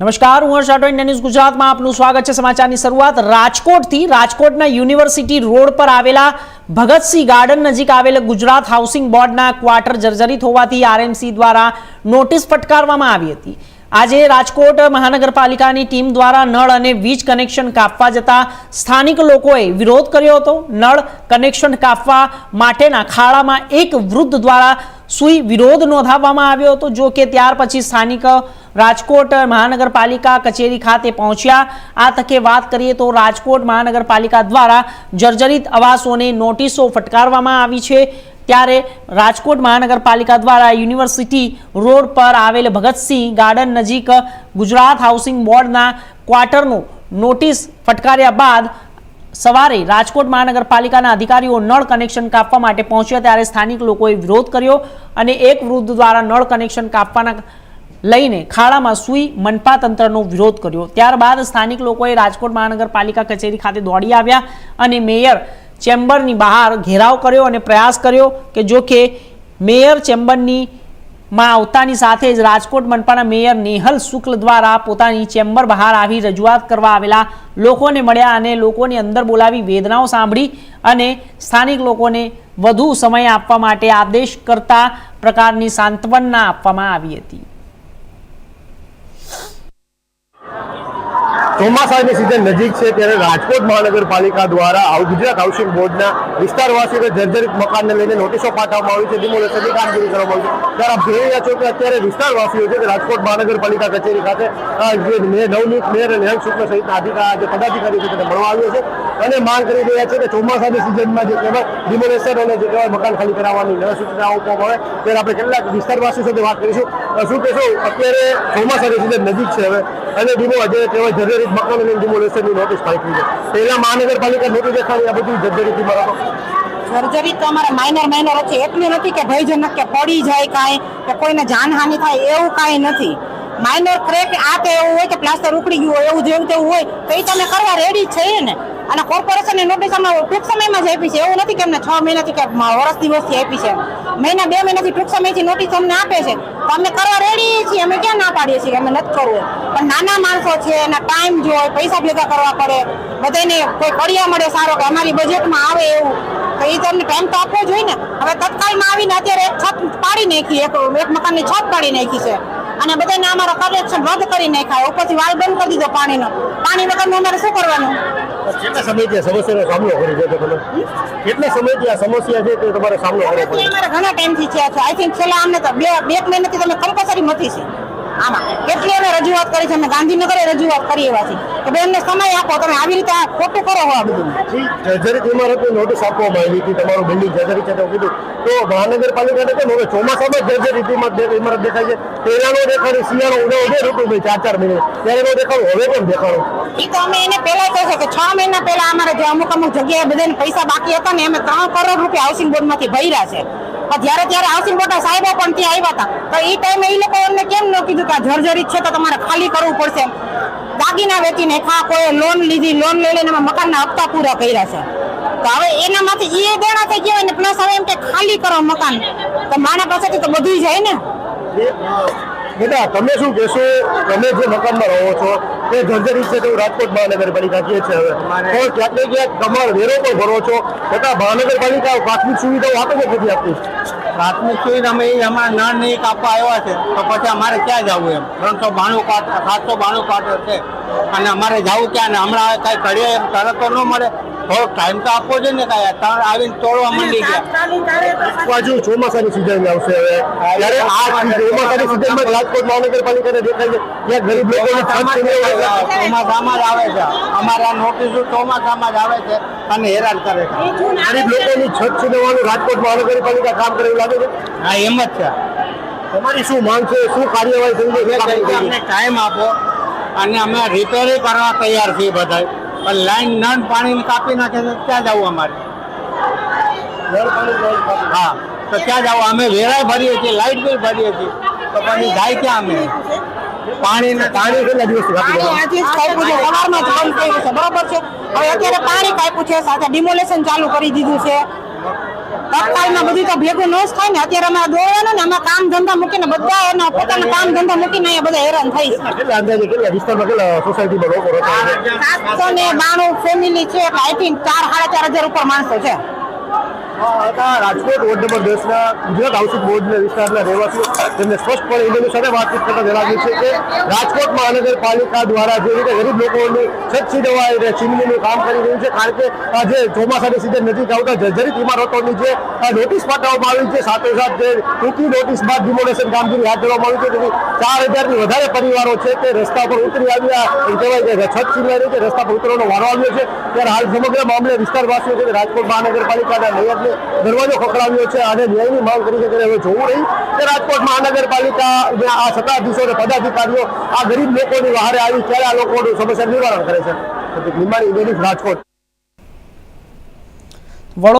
નમસ્કાર, હું હર્ષ રાઠોડ, ન્યૂઝ ગુજરાતમાં આપનું સ્વાગત છે। સમાચારની શરૂઆત રાજકોટથી। રાજકોટના યુનિવર્સિટી રોડ પર આવેલા ભગતસિંહ ગાર્ડન નજીક આવેલ ગુજરાત હાઉસિંગ બોર્ડના ક્વાર્ટર જર્જરિત હોવાથી આરએમસી દ્વારા નોટિસ ફટકારવામાં આવી હતી। આજે રાજકોટ મહાનગરપાલિકાની ટીમ દ્વારા નળ અને વીજ કનેક્શન કાપવા જતા સ્થાનિક લોકોએ વિરોધ કર્યો હતો। નળ કનેક્શન કાપવા માટેના ખાડામાં એક વૃદ્ધ દ્વારા સુઈ વિરોધ નોંધાવવામાં આવ્યો હતો। જો કે ત્યાર પછી સ્થાનિક રાજકોટ મહાનગરપાલિકા કચેરી ખાતે પહોંચ્યા। આ તકે વાત કરીએ તો રાજકોટ મહાનગરપાલિકા દ્વારા જર્જરિત આવાસોને નોટિસો ફટકારવામાં આવી છે। ત્યારે રાજકોટ મહાનગરપાલિકા દ્વારા યુનિવર્સિટી રોડ પર આવેલ ભગતસિંહ ગાર્ડન નજીક ગુજરાત હાઉસિંગ બોર્ડના ક્વાર્ટરનો નોટિસ ફટકાર્યા બાદ સવારે રાજકોટ મહાનગરપાલિકાના અધિકારીઓ નળ કનેક્શન કાપવા માટે પહોંચ્યા। ત્યારે સ્થાનિક લોકોએ વિરોધ કર્યો અને એક વૃદ્ધ દ્વારા નળ કનેક્શન કાપવાના લઈને ખાડામાં સુઈ મનપા તંત્રનો વિરોધ કર્યો। ત્યારબાદ સ્થાનિક લોકોએ રાજકોટ મહાનગરપાલિકા કચેરી ખાતે દોડી આવ્યા અને મેયર ચેમ્બરની બહાર ઘેરાવ કર્યો અને પ્રયાસ કર્યો કે જો કે મેયર ચેમ્બરની માં આવતાની સાથે જ રાજકોટ મનપાના મેયર નેહલ શુક્લ દ્વારા પોતાની ચેમ્બર બહાર આવી રજૂઆત કરવા આવેલા લોકોને મળ્યા અને લોકોની અંદર બોલાવી વેદનાઓ સાંભળી અને સ્થાનિક લોકોને વધુ સમય આપવા માટે આદેશ કરતા પ્રકારની સાંત્વના આપવામાં આવી હતી। ચોમાસાની સિઝન નજીક છે ત્યારે રાજકોટ મહાનગરપાલિકા દ્વારા ગુજરાત હાઉસિંગ બોર્ડના વિસ્તારવાસીઓને જર્જરિત મકાનને લઈને નોટિસો પાઠવવામાં આવી છે, ડિમોલેશનની કામગીરી કરવામાં આવી છે। ત્યારે આપ જોઈ રહ્યા છો કે અત્યારે વિસ્તારવાસીઓ છે કે રાજકોટ મહાનગરપાલિકા કચેરી ખાતે નવનિયુક્ત મેયર નેહલ શુક્લ સહિતના પદાધિકારીઓ છે તેને મળવા આવ્યો છે અને માંગ કરી રહ્યા છે કે ચોમાસાની સિઝનમાં જે કહેવાય ડિમોલેશન અને જે કહેવાય મકાન ખાલી કરાવવાની નવી સૂચના આપવામાં આવે ત્યારે આપણે કેટલાક વિસ્તારવાસીઓ સાથે વાત કરીશું। શું કહેશો, અત્યારે ચોમાસાની સિઝન નજીક છે હવે અને જે કહેવાય જર્જરિત મકાનોની ડિમોલેશનની નોટિસ પાઠવી છે, પહેલા મહાનગરપાલિકા નોટિસ દેખાડી આ બધી જર્જરિત ઇમારતો જર્જરિત તો અમારા માઇનર છે, એટલું નથી કે ભયજનક કે પડી જાય કાંઈ કે કોઈને જાનહાનિ થાય એવું કાંઈ નથી। માઇનર ક્રેક આ તો એવું હોય કે પ્લાસ્ટર ઉખડી ગયું હોય એવું જેવું તેવું હોય તો એ તમે કરવા રેડી જ છે ને। અને કોર્પોરેશનની નોટિસ અમે ટૂંક સમયમાં જ આપી છે, એવું નથી કે અમને 6 મહિનાથી કે વર્ષ દિવસથી આપી છે, મહિના 2 મહિનાથી ટૂંક સમયથી નોટિસ અમને આપે છે તો અમે કરવા રેડી છીએ। અમે ક્યાં ના પાડીએ છીએ અમે નથી કરવું, પણ નાના માણસો છે એના ટાઈમ જોઈએ, પૈસા ભેગા કરવા પડે, બધાને કોઈ કડિયા મળે સારો કે અમારી બજેટમાં આવે એવું તો એ તમને ટાઈમ તો આપવો જોઈએ ને। હવે તત્કાલમાં આવીને અત્યારે એક છત પાડી નાખી, એક મકાનની છત પાડી નાખી છે અને બધાને અમારો કનેક્શન રદ કરી નાખ્યા, ઉપરથી વાલ બંધ કરી દીધો પાણીનો। પાણી વગરનું અમારે શું કરવાનું? કેટલા સમયથી આ સમસ્યાનો સામનો કરી રહ્યો છો તમે? કેટલા સમયથી આ સમસ્યા છે તે તમારે સામનો કરવો પડે? અમારે ઘણા ટાઈમથી છે, આઈ થિંક છેલ્લા અમને તો બે મહિનાથી તમે કમ્પલસરી મથી છે આમાં। કેટલી અમે રજૂઆત કરી છે, અમે ગાંધીનગરે રજૂઆત કરી એવા છે કે બેનને સમય આપો, તમે આવી રીતે આ ખોટું કરો આ બધું। જર્જરિત ઇમારતની નોટિસ આપવામાં આવી હતી, તમારું બિલ્ડિંગ જર્જરિત છે તો કીધું તો મહાનગરપાલિકાને કેમ હવે ચોમાસામાં જર્જરિત ઇમારત દેખાય છે, પહેલાનો દેખાડે શિયાળો ઉડે ઋતુ ભાઈ 4 મહિને ત્યારે નો દેખાડું, હવે કેમ દેખાડું? એ તો અમે એને પહેલા કહે છે કે 6 મહિના પહેલા અમારે જે અમુક જગ્યાએ બધાને પૈસા બાકી હતા ને અમે 3 કરોડ રૂપિયા હાઉસિંગ બોર્ડમાંથી ભર્યા છે। ત્યારે હાઉસિંગ બોર્ડના સાહેબો પણ ત્યાં આવ્યા હતા તો એ ટાઈમે એ લોકો અમને કેમ ન કીધું કે આ જર્જરિત છે તો તમારે ખાલી કરવું પડશે? દાગીના વેચીને કોઈ લોન લીધી, લોન લઈ લઈને મકાનના હપ્તા પૂરા કર્યા છે તો હવે એનામાંથી એ દેણા થઈ ગયા ને પ્લસ હવે એમ કે ખાલી કરો મકાન તો માણા પાસેથી તો બધું જાય ને। બેટા તમે શું કહેશો, તમે જે મકાનમાં રહો છો તે જર્જરિત છે તો રાજકોટ મહાનગરપાલિકા કહે છે હવે તો ક્યાંક ને ક્યાંક તમારો વેરો પણ ભરો છો છતાં મહાનગરપાલિકા પ્રાથમિક સુવિધાઓ આપે છે નથી આપતી? પ્રાથમિક સુવિધામાં એ અમારા નળ નહીં કાપવા આવ્યા છે તો પછી અમારે ક્યાં જવું? એમ 792 ક્વાર્ટર છે અને અમારે જવું ક્યાં ને? હમણાં કાંઈ કરીએ એમ તરત તો ન મળે, થોડો ટાઈમ તો આપવો જોઈએ ને। કાંઈ ત્રણ આવીને તોડવા માંડી ગયા। બાજુ ચોમાસાની સિઝન આવશે હવે ત્યારે આ ચોમાસાની સિઝનમાં રાજકોટ મહાનગરપાલિકાને દેખાય છે ત્યાં ગરીબ લોકોને ચોમાસામાં જ આવે છે, અમારા નોટિસો ચોમાસામાં જ આવે છે અને હેરાન કરે છે। ગરીબ લોકોની છત છીનવવાનું રાજકોટ મહાનગરપાલિકા કામ કરે એવું લાગે છે? હા એમ જ છે। તમારી શું માંગ છે, શું કાર્યવાહી થઈ છે? અમને ટાઈમ આપો અને અમે રિપેરી કરવા તૈયાર છીએ બધા, પણ લાઈન નળ પાણી કાપી નાખે તો ક્યાં જવું અમારે? હા તો ક્યાં જવું? અમે વેરાય ભરીએ છીએ, લાઇટ બિલ ભરીએ છીએ તો પછી જાય ક્યાં અમે? પાણી કેટલા દિવસથી બરોબર છે, હવે અત્યારે પાણી કાપ્યું છે, સાથે ડિમોલેશન ચાલુ કરી દીધું છે। તત્કાલમાં બધું તો ભેગું ન જ થાય ને. અત્યારે અમે દોડવાનું ને અમે કામ ધંધા મૂકીને બધા એના પોતાના કામ ધંધા મૂકીને અહીંયા બધા હેરાન થઈ છે. કેટલા અંદાજે કેટલા વિસ્તારમાં કેટલા સોસાયટીમાં લોકો રહેતા હોય છે? 792 ફેમિલી છે એટલે આઈ થિંક 4,500 ઉપર માણસો છે. રાજકોટ વોર્ડ નંબર 10 ના ગુજરાત હાઉસિંગ બોર્ડના વિસ્તારના રહેવાસીઓ તેમને સ્પષ્ટપણે ઇન્ટરવ્યુ સાથે વાતચીત કરતા જણાવ્યું છે કે રાજકોટ મહાનગરપાલિકા દ્વારા જે રીતે ગરીબ લોકોની છત છીનવાઈ ચીમનીનું કામ કરી રહ્યું છે, કારણ કે જે ચોમાસાની સિઝન નજીક આવતા જર્જરિત ઇમારતોની જે નોટિસ પાઠવવામાં આવી છે, સાથોસાથ જે ટૂંકી નોટિસ બાદ ડિમોલેશન કામગીરી હાથ ધરવામાં આવી છે, તેથી 4,000થી વધારે પરિવારો છે તે રસ્તા પર ઉતરી આવ્યા. એમ કહેવાય કે છત છીનવાઈ રહી છે, રસ્તા પર ઉતરવાનો વારો આવ્યો છે. ત્યારે હાલ સમગ્ર મામલે વિસ્તારવાસીઓ છે રાજકોટ મહાનગરપાલિકાના મેયરને દરવાજો ખખડાવ્યો છે અને ન્યાયની માંગ કરી છે. હવે જોવું રહ્યું કે રાજકોટ મહાનગરપાલિકા આ સત્તાધીશો અને પદાધિકારીઓ આ ગરીબ લોકોની વહારે આવી ત્યારે આ લોકોનું સમસ્યા નિવારણ કરે છે. રાજકોટ.